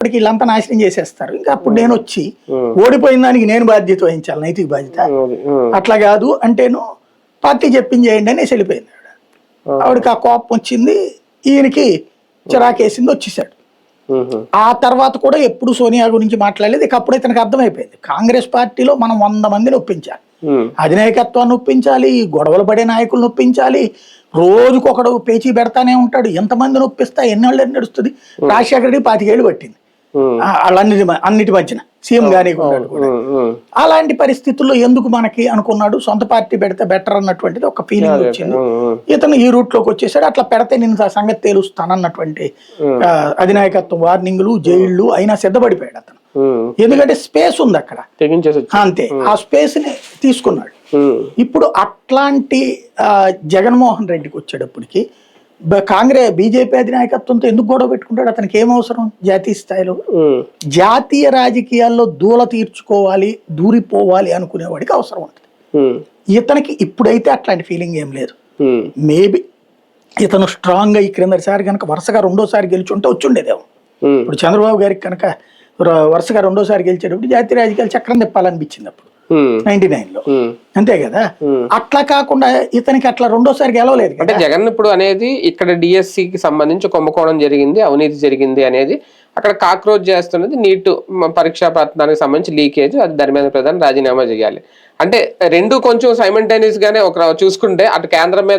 ఇప్పటికి వీళ్ళంతా నాశనం చేసేస్తారు. ఇంకా అప్పుడు నేను వచ్చి ఓడిపోయిన దానికి నేను బాధ్యత వహించాలి, నైతిక బాధ్యత. అట్లా కాదు అంటేను పార్టీ చెప్పింది చేయండి అనేసి వెళ్ళిపోయింది ఆవిడకి. ఆ కోపం వచ్చింది, ఈయనకి చిరాకేసింది, వచ్చేసాడు. ఆ తర్వాత కూడా ఎప్పుడు సోనియా గురించి మాట్లాడలేదు. ఇక అప్పుడే తనకు అర్థమైపోయింది కాంగ్రెస్ పార్టీలో మనం 100 మందిని ఒప్పించాలి, అధినాయకత్వాన్ని ఒప్పించాలి, గొడవలు పడే నాయకులను ఒప్పించాలి, రోజుకొకడు పేచీ పెడతానే ఉంటాడు. ఎంతమందిని ఒప్పిస్తా ఎన్నేళ్ళు నడుస్తుంది. రాజశేఖర రెడ్డి 25 ఏళ్ళు పట్టింది అన్నిటి మధ్యన సీఎం గానీ ఉన్నాడు కూడా. అలాంటి పరిస్థితుల్లో ఎందుకు మనకి అనుకున్నాడు, సొంత పార్టీ పెడితే బెటర్ అన్నటువంటిది ఒక ఫీలింగ్ వచ్చింది. ఇతను ఈ రూట్ లోకి వచ్చేసాడు. అట్లా పెడితే నేను ఆ సంగతి తేలుస్తానన్నటువంటి అధినాయకత్వం వార్నింగ్లు, జైళ్లు అయినా సిద్ధపడిపోయాడు అతను. ఎందుకంటే స్పేస్ ఉంది అక్కడ, అంతే. ఆ స్పేస్ ని తీసుకున్నాడు. ఇప్పుడు అట్లాంటి జగన్మోహన్ రెడ్డికి వచ్చేటప్పటికి బీజేపీ అధినాయకత్వంతో ఎందుకు గొడవ పెట్టుకుంటాడు? అతనికి ఏం అవసరం? జాతీయ స్థాయిలో జాతీయ రాజకీయాల్లో దూల తీర్చుకోవాలి, దూరిపోవాలి అనుకునేవాడికి అవసరం ఉంటుంది. ఇతనికి ఇప్పుడైతే అట్లాంటి ఫీలింగ్ ఏం లేదు. మేబీ ఇతను స్ట్రాంగ్ గా ఈ క్రిందసారి కనుక వరుసగా 2వ సారి గెలుచుంటే వచ్చుండేదేమో. ఇప్పుడు చంద్రబాబు గారికి కనుక వరుసగా 2వ సారి గెలిచేటప్పుడు జాతీయ రాజకీయాలు చక్రం తిప్పాలనిపించింది అప్పుడు 99లో, అంతే కదా. అట్లా కాకుండా ఇతనికి అట్లా 2వ సారి గెలవలేదు. అంటే జగన్ ఇప్పుడు అనేది ఇక్కడ డిఎస్సికి సంబంధించి కుంభకోణం జరిగింది, అవినీతి జరిగింది అనేది అక్కడ కాక్రోచ్ చేస్తున్నది నీట్ పరీక్షా పత్రానికి సంబంధించి లీకేజ్, అది ధర్మేంద్ర ప్రధాన్ రాజీనామా చేయాలి అంటే రెండు కొంచెం సైమల్టేనియస్ గానే ఒక చూసుకుంటే అటు కేంద్రం మీద